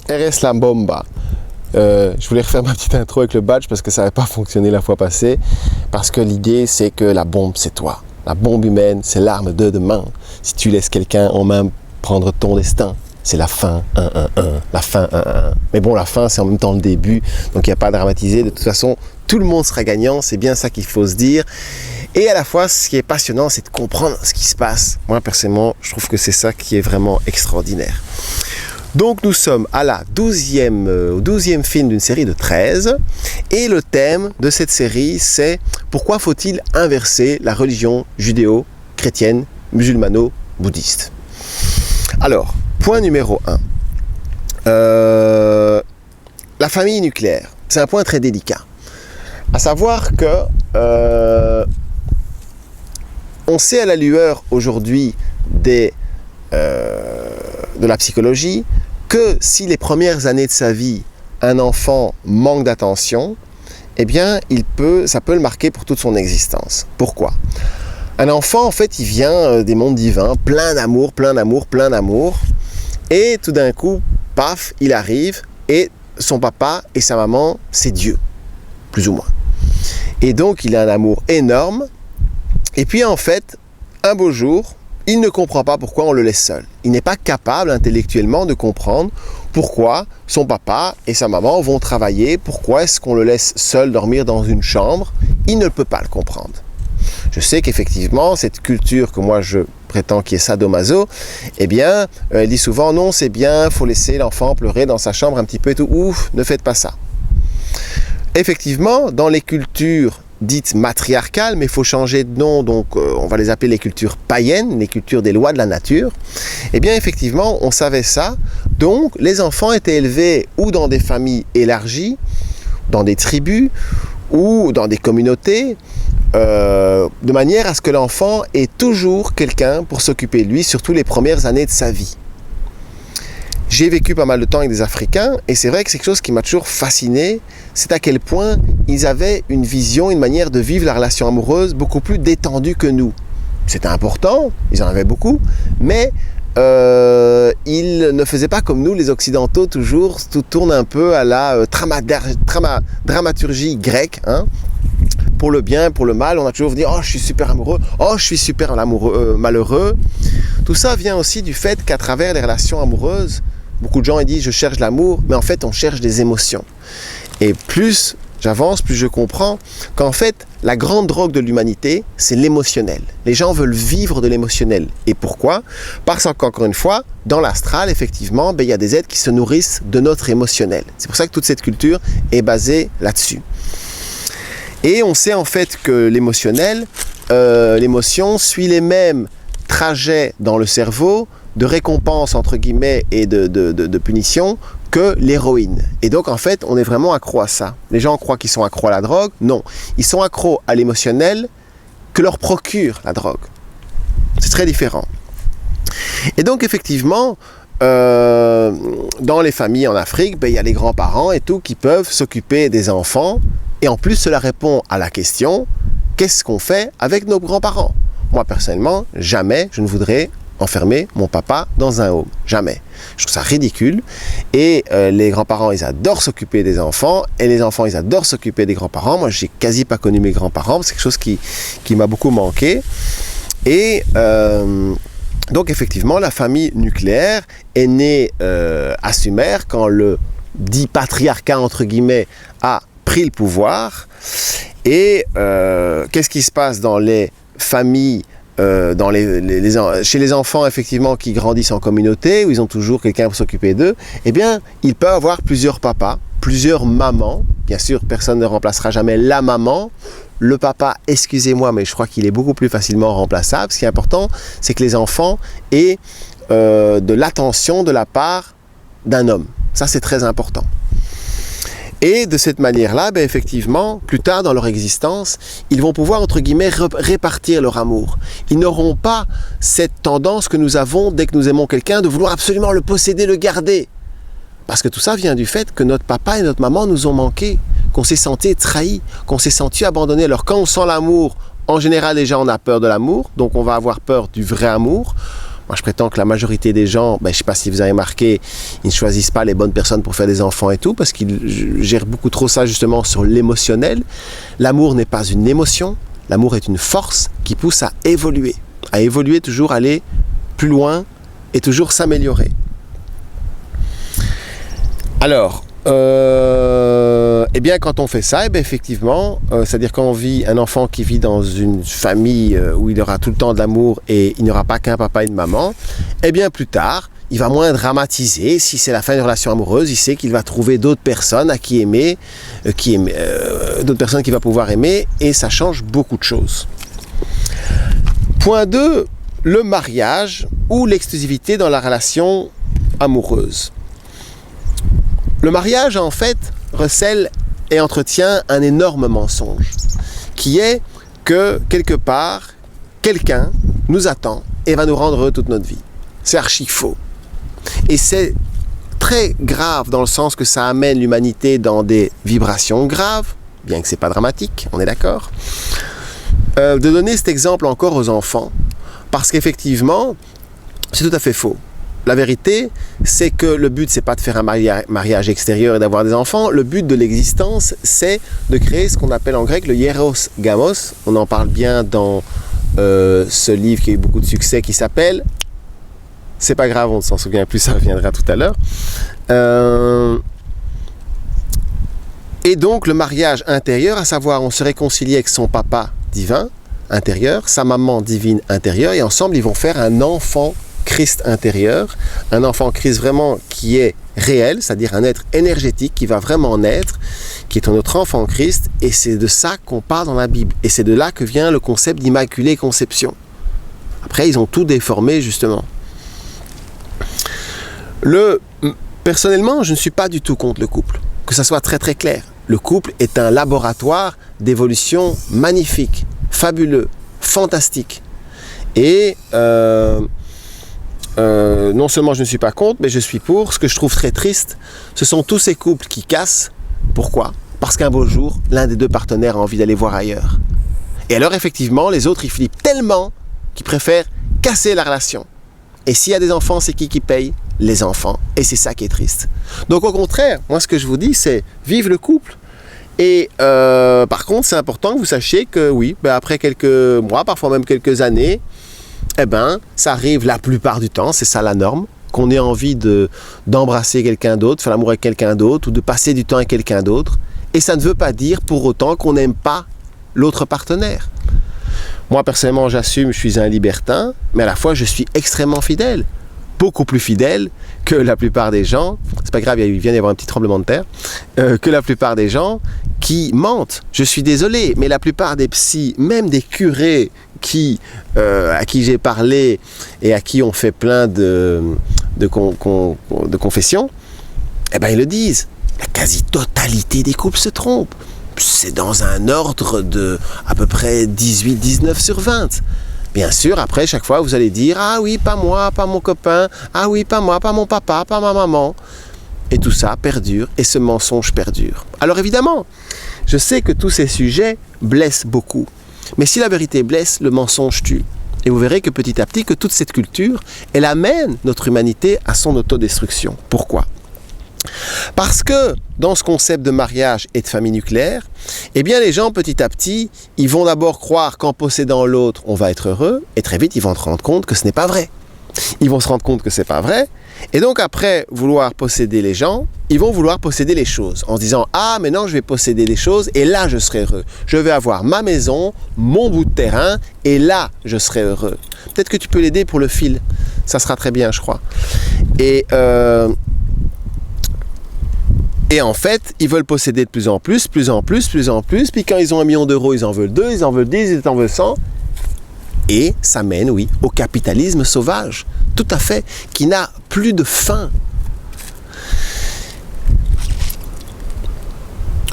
RS La Bomba. Je voulais refaire ma petite intro avec le badge parce que ça n'avait pas fonctionné la fois passée. Parce que l'idée, c'est que la bombe, c'est toi. La bombe humaine, c'est l'arme de demain. Si tu laisses quelqu'un en main prendre ton destin, c'est la fin 1-1-1. La fin 1-1-1. Mais bon, la fin, c'est en même temps le début. Donc, il n'y a pas à dramatiser. De toute façon, tout le monde sera gagnant. C'est bien ça qu'il faut se dire. Et à la fois, ce qui est passionnant, c'est de comprendre ce qui se passe. Moi, personnellement, je trouve que c'est ça qui est vraiment extraordinaire. Donc nous sommes à la 12e film d'une série de 13 et le thème de cette série c'est pourquoi faut-il inverser la religion judéo-chrétienne, musulmano-bouddhiste. Alors, point numéro 1. La famille nucléaire, c'est un point très délicat. À savoir que on sait à la lueur aujourd'hui de la psychologie que si les premières années de sa vie, un enfant manque d'attention, eh bien, ça peut le marquer pour toute son existence. Pourquoi ? Un enfant, en fait, il vient des mondes divins, plein d'amour, et tout d'un coup, paf, il arrive, et son papa et sa maman, c'est Dieu, plus ou moins. Et donc, il a un amour énorme, et puis en fait, un beau jour, il ne comprend pas pourquoi on le laisse seul. Il n'est pas capable intellectuellement de comprendre pourquoi son papa et sa maman vont travailler, pourquoi est-ce qu'on le laisse seul dormir dans une chambre. Il ne peut pas le comprendre. Je sais qu'effectivement, cette culture que moi je prétends qui est sadomaso, eh bien, elle dit souvent non, c'est bien, il faut laisser l'enfant pleurer dans sa chambre un petit peu et tout. Ouf, ne faites pas ça. Effectivement, dans les cultures dites matriarcales, mais il faut changer de nom, donc on va les appeler les cultures païennes, les cultures des lois de la nature, eh bien effectivement on savait ça, donc les enfants étaient élevés ou dans des familles élargies, dans des tribus ou dans des communautés, de manière à ce que l'enfant ait toujours quelqu'un pour s'occuper de lui, surtout les premières années de sa vie. J'ai vécu pas mal de temps avec des Africains et c'est vrai que c'est quelque chose qui m'a toujours fasciné, c'est à quel point ils avaient une vision, une manière de vivre la relation amoureuse beaucoup plus détendue que nous. C'était important, ils en avaient beaucoup, mais ils ne faisaient pas comme nous les Occidentaux toujours, tout tourne un peu à la dramaturgie grecque, hein. Pour le bien, pour le mal, on a toujours dit « Oh, je suis super amoureux, oh, je suis super malheureux ». Tout ça vient aussi du fait qu'à travers les relations amoureuses, beaucoup de gens ils disent « Je cherche l'amour », mais en fait, on cherche des émotions. Et plus j'avance, plus je comprends qu'en fait, la grande drogue de l'humanité, c'est l'émotionnel. Les gens veulent vivre de l'émotionnel. Et pourquoi ? Parce qu'encore une fois, dans l'astral, effectivement, il y a des êtres qui se nourrissent de notre émotionnel. C'est pour ça que toute cette culture est basée là-dessus. Et on sait en fait que l'émotionnel, l'émotion suit les mêmes trajets dans le cerveau de récompense entre guillemets et de punition que l'héroïne. Et donc en fait, on est vraiment accro à ça. Les gens croient qu'ils sont accros à la drogue. Non, ils sont accros à l'émotionnel que leur procure la drogue. C'est très différent. Et donc effectivement, dans les familles en Afrique, il y a les grands-parents et tout qui peuvent s'occuper des enfants. Et en plus, cela répond à la question, qu'est-ce qu'on fait avec nos grands-parents ? Moi, personnellement, jamais je ne voudrais enfermer mon papa dans un home. Jamais. Je trouve ça ridicule. Et les grands-parents, ils adorent s'occuper des enfants. Et les enfants, ils adorent s'occuper des grands-parents. Moi, j'ai quasi pas connu mes grands-parents. C'est quelque chose qui m'a beaucoup manqué. Et donc, effectivement, la famille nucléaire est née à Sumer quand le dit patriarcat, entre guillemets, a pris le pouvoir. Et qu'est-ce qui se passe dans les familles, chez les enfants effectivement qui grandissent en communauté, où ils ont toujours quelqu'un pour s'occuper d'eux, eh bien, ils peuvent avoir plusieurs papas, plusieurs mamans. Bien sûr, personne ne remplacera jamais la maman. Le papa, excusez-moi, mais je crois qu'il est beaucoup plus facilement remplaçable. Ce qui est important, c'est que les enfants aient de l'attention de la part d'un homme. Ça, c'est très important. Et de cette manière-là, effectivement, plus tard dans leur existence, ils vont pouvoir, entre guillemets, répartir leur amour. Ils n'auront pas cette tendance que nous avons, dès que nous aimons quelqu'un, de vouloir absolument le posséder, le garder. Parce que tout ça vient du fait que notre papa et notre maman nous ont manqué, qu'on s'est senti trahis, qu'on s'est senti abandonné. Alors quand on sent l'amour, en général déjà on a peur de l'amour, donc on va avoir peur du vrai amour. Moi, je prétends que la majorité des gens, je ne sais pas si vous avez remarqué, ils ne choisissent pas les bonnes personnes pour faire des enfants et tout, parce qu'ils gèrent beaucoup trop ça justement sur l'émotionnel. L'amour n'est pas une émotion, l'amour est une force qui pousse à évoluer toujours, aller plus loin et toujours s'améliorer. Alors, quand on fait ça, effectivement, c'est-à-dire quand on vit un enfant qui vit dans une famille où il aura tout le temps de l'amour et il n'aura pas qu'un papa et une maman, plus tard, il va moins dramatiser. Si c'est la fin d'une relation amoureuse, il sait qu'il va trouver d'autres personnes à qui aimer, d'autres personnes qu'il va pouvoir aimer, et ça change beaucoup de choses. Point 2, le mariage ou l'exclusivité dans la relation amoureuse. Le mariage, en fait, recèle et entretient un énorme mensonge, qui est que, quelque part, quelqu'un nous attend et va nous rendre heureux toute notre vie. C'est archi faux. Et c'est très grave dans le sens que ça amène l'humanité dans des vibrations graves, bien que ce n'est pas dramatique, on est d'accord. De donner cet exemple encore aux enfants, parce qu'effectivement, c'est tout à fait faux. La vérité, c'est que le but, c'est pas de faire un mariage extérieur et d'avoir des enfants. Le but de l'existence, c'est de créer ce qu'on appelle en grec le hieros gamos. On en parle bien dans ce livre qui a eu beaucoup de succès qui s'appelle... C'est pas grave, on ne s'en souvient plus, ça reviendra tout à l'heure. Et donc, le mariage intérieur, à savoir, on se réconcilie avec son papa divin intérieur, sa maman divine intérieure, et ensemble, ils vont faire un enfant Christ intérieur, un enfant Christ vraiment qui est réel, c'est-à-dire un être énergétique qui va vraiment naître, qui est notre enfant Christ, et c'est de ça qu'on parle dans la Bible. Et c'est de là que vient le concept d'immaculée conception. Après, ils ont tout déformé, justement. Personnellement, je ne suis pas du tout contre le couple, que ça soit très très clair. Le couple est un laboratoire d'évolution magnifique, fabuleux, fantastique. Et non seulement je ne suis pas contre, mais je suis pour. Ce que je trouve très triste, ce sont tous ces couples qui cassent. Pourquoi ? Parce qu'un beau jour, l'un des deux partenaires a envie d'aller voir ailleurs. Et alors effectivement, les autres, ils flippent tellement qu'ils préfèrent casser la relation. Et s'il y a des enfants, c'est qui paye ? Les enfants. Et c'est ça qui est triste. Donc au contraire, moi ce que je vous dis, c'est vive le couple. Et par contre, c'est important que vous sachiez que oui, après quelques mois, parfois même quelques années, ça arrive la plupart du temps, c'est ça la norme, qu'on ait envie d'embrasser quelqu'un d'autre, faire l'amour avec quelqu'un d'autre, ou de passer du temps avec quelqu'un d'autre. Et ça ne veut pas dire pour autant qu'on n'aime pas l'autre partenaire. Moi, personnellement, j'assume, je suis un libertin, mais à la fois, je suis extrêmement fidèle. Beaucoup plus fidèle que la plupart des gens, c'est pas grave, il vient d'y avoir un petit tremblement de terre, que la plupart des gens qui mentent. Je suis désolé, mais la plupart des psys, même des curés à qui j'ai parlé et à qui on fait plein de confessions, ils le disent. La quasi-totalité des couples se trompent. C'est dans un ordre de à peu près 18-19 sur 20. Bien sûr, après, chaque fois, vous allez dire « Ah oui, pas moi, pas mon copain. Ah oui, pas moi, pas mon papa, pas ma maman. » Et tout ça perdure, et ce mensonge perdure. Alors évidemment, je sais que tous ces sujets blessent beaucoup. Mais si la vérité blesse, le mensonge tue. Et vous verrez que petit à petit, que toute cette culture, elle amène notre humanité à son autodestruction. Pourquoi ? Parce que dans ce concept de mariage et de famille nucléaire, les gens petit à petit, ils vont d'abord croire qu'en possédant l'autre, on va être heureux, et très vite, ils vont se rendre compte que ce n'est pas vrai. Ils vont se rendre compte que ce n'est pas vrai, et donc après vouloir posséder les gens, ils vont vouloir posséder les choses, en se disant « Ah, maintenant je vais posséder les choses, et là je serai heureux. Je vais avoir ma maison, mon bout de terrain, et là je serai heureux. » Peut-être que tu peux l'aider pour le fil, ça sera très bien, je crois. Et en fait, ils veulent posséder de plus en plus, puis quand ils ont 1 million d'euros, ils en veulent 2, ils en veulent 10, ils en veulent 100. Et ça mène, oui, au capitalisme sauvage, tout à fait, qui n'a plus de fin.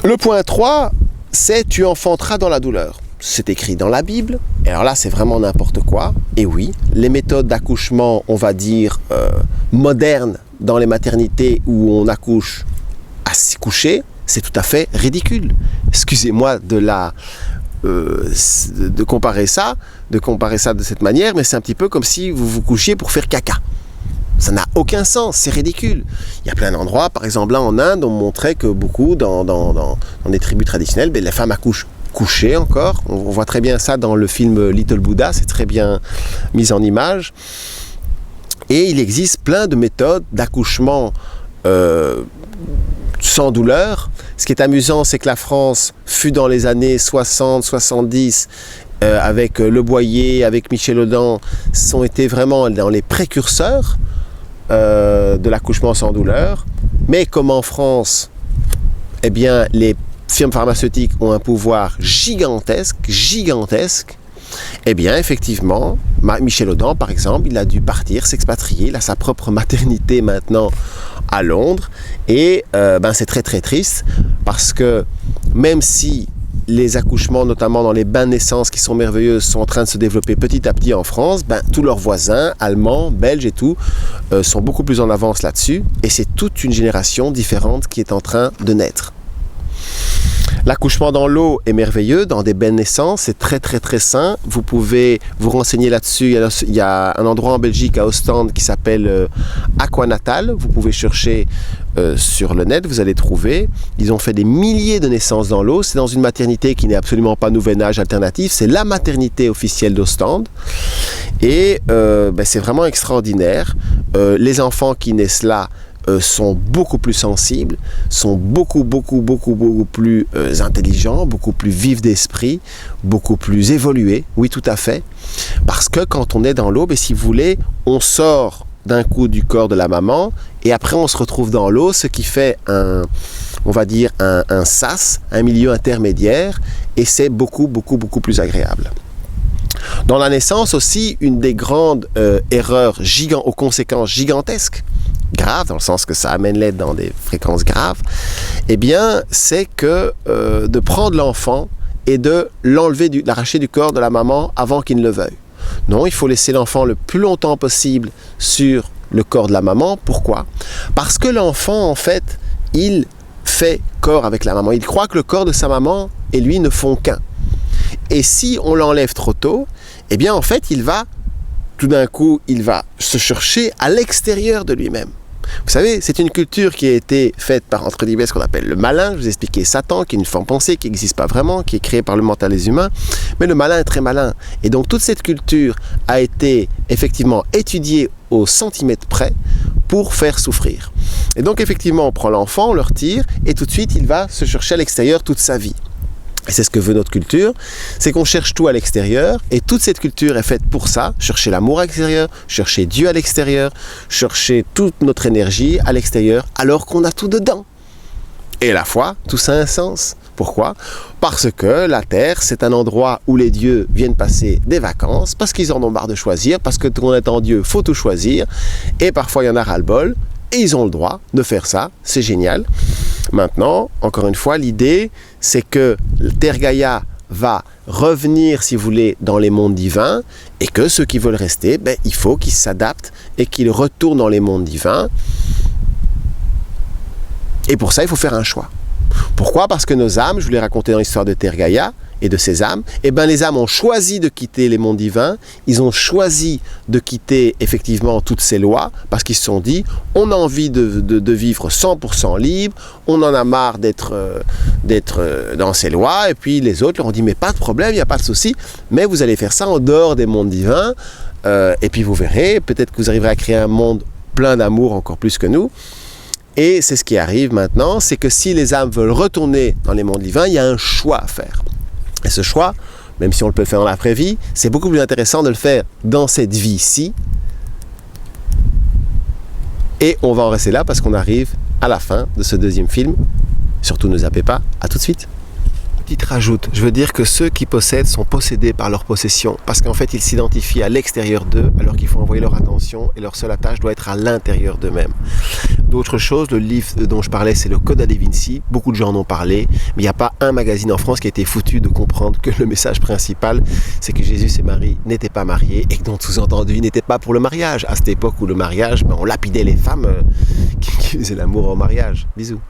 Le point 3, c'est « Tu enfanteras dans la douleur ». C'est écrit dans la Bible, et alors là, c'est vraiment n'importe quoi. Et oui, les méthodes d'accouchement, on va dire, modernes dans les maternités où on accouche à s'y coucher, c'est tout à fait ridicule. Excusez-moi de de comparer ça de cette manière, mais c'est un petit peu comme si vous vous couchiez pour faire caca. Ça n'a aucun sens, c'est ridicule. Il y a plein d'endroits, par exemple là en Inde, on montrait que beaucoup dans des tribus traditionnelles, les femmes accouchent couchées encore. On voit très bien ça dans le film Little Buddha, c'est très bien mis en image. Et il existe plein de méthodes d'accouchement sans douleur. Ce qui est amusant, c'est que la France fut dans les années 60-70 avec Le Boyer, avec Michel Audin, ont été vraiment dans les précurseurs de l'accouchement sans douleur. Mais comme en France, eh bien, les firmes pharmaceutiques ont un pouvoir gigantesque, eh bien, effectivement, Michel Audin, par exemple, il a dû partir, s'expatrier, il a sa propre maternité maintenant à Londres, et c'est très très triste, parce que même si les accouchements, notamment dans les bains de naissance qui sont merveilleux, sont en train de se développer petit à petit en France, tous leurs voisins, allemands, belges et tout, sont beaucoup plus en avance là-dessus, et c'est toute une génération différente qui est en train de naître. L'accouchement dans l'eau est merveilleux, dans des bains de naissance, c'est très très très sain. Vous pouvez vous renseigner là-dessus. Il y a un endroit en Belgique, à Ostende, qui s'appelle Aquanatal. Vous pouvez chercher sur le net, vous allez trouver. Ils ont fait des milliers de naissances dans l'eau. C'est dans une maternité qui n'est absolument pas Nouvel Âge alternatif. C'est la maternité officielle d'Ostende. Et c'est vraiment extraordinaire. Les enfants qui naissent là sont beaucoup plus sensibles, sont beaucoup plus intelligents, beaucoup plus vifs d'esprit, beaucoup plus évolués, oui tout à fait, parce que quand on est dans l'eau, si vous voulez, on sort d'un coup du corps de la maman et après on se retrouve dans l'eau, ce qui fait un sas, un milieu intermédiaire, et c'est beaucoup plus agréable. Dans la naissance aussi, une des grandes erreurs aux conséquences gigantesques, graves, dans le sens que ça amène l'aide dans des fréquences graves, eh bien, c'est que de prendre l'enfant et de l'arracher du corps de la maman avant qu'il ne le veuille. Non, il faut laisser l'enfant le plus longtemps possible sur le corps de la maman. Pourquoi ? Parce que l'enfant, en fait, il fait corps avec la maman. Il croit que le corps de sa maman et lui ne font qu'un. Et si on l'enlève trop tôt, eh bien, en fait, tout d'un coup, il va se chercher à l'extérieur de lui-même. Vous savez, c'est une culture qui a été faite par, entre guillemets, ce qu'on appelle le malin. Je vous ai expliqué Satan, qui est une forme pensée qui n'existe pas vraiment, qui est créée par le mental des humains. Mais le malin est très malin. Et donc, toute cette culture a été effectivement étudiée au centimètre près pour faire souffrir. Et donc, effectivement, on prend l'enfant, on le retire, et tout de suite, il va se chercher à l'extérieur toute sa vie. Et c'est ce que veut notre culture, c'est qu'on cherche tout à l'extérieur, et toute cette culture est faite pour ça, chercher l'amour à l'extérieur, chercher Dieu à l'extérieur, chercher toute notre énergie à l'extérieur, alors qu'on a tout dedans. Et la foi, tout ça a un sens. Pourquoi ? Parce que la terre, c'est un endroit où les dieux viennent passer des vacances, parce qu'ils en ont marre de choisir, parce que quand on est en Dieu, il faut tout choisir, et parfois il y en a ras-le-bol, et ils ont le droit de faire ça, c'est génial. Maintenant, encore une fois, l'idée, c'est que Terre Gaïa va revenir, si vous voulez, dans les mondes divins, et que ceux qui veulent rester, il faut qu'ils s'adaptent et qu'ils retournent dans les mondes divins. Et pour ça, il faut faire un choix. Pourquoi ? Parce que nos âmes, je vous l'ai raconté dans l'histoire de Terre Gaïa et de ces âmes, les âmes ont choisi de quitter les mondes divins, ils ont choisi de quitter effectivement toutes ces lois, parce qu'ils se sont dit, on a envie de vivre 100% libre, on en a marre d'être dans ces lois, et puis les autres leur ont dit, mais pas de problème, il n'y a pas de souci, mais vous allez faire ça en dehors des mondes divins, et puis vous verrez, peut-être que vous arriverez à créer un monde plein d'amour encore plus que nous. Et c'est ce qui arrive maintenant, c'est que si les âmes veulent retourner dans les mondes divins, il y a un choix à faire. Et ce choix, même si on le peut faire dans l'après-vie, c'est beaucoup plus intéressant de le faire dans cette vie-ci. Et on va en rester là parce qu'on arrive à la fin de ce deuxième film. Surtout ne zappez pas, à tout de suite. Petite rajoute, je veux dire que ceux qui possèdent sont possédés par leur possession, parce qu'en fait ils s'identifient à l'extérieur d'eux, alors qu'il faut envoyer leur attention et leur seule attache doit être à l'intérieur d'eux-mêmes. D'autres choses, le livre dont je parlais, c'est le Coda Da Vinci, beaucoup de gens en ont parlé, mais il n'y a pas un magazine en France qui a été foutu de comprendre que le message principal, c'est que Jésus et Marie n'étaient pas mariés, et que donc sous-entendu, ils n'étaient pas pour le mariage, à cette époque où le mariage, on lapidait les femmes qui faisaient l'amour au mariage. Bisous.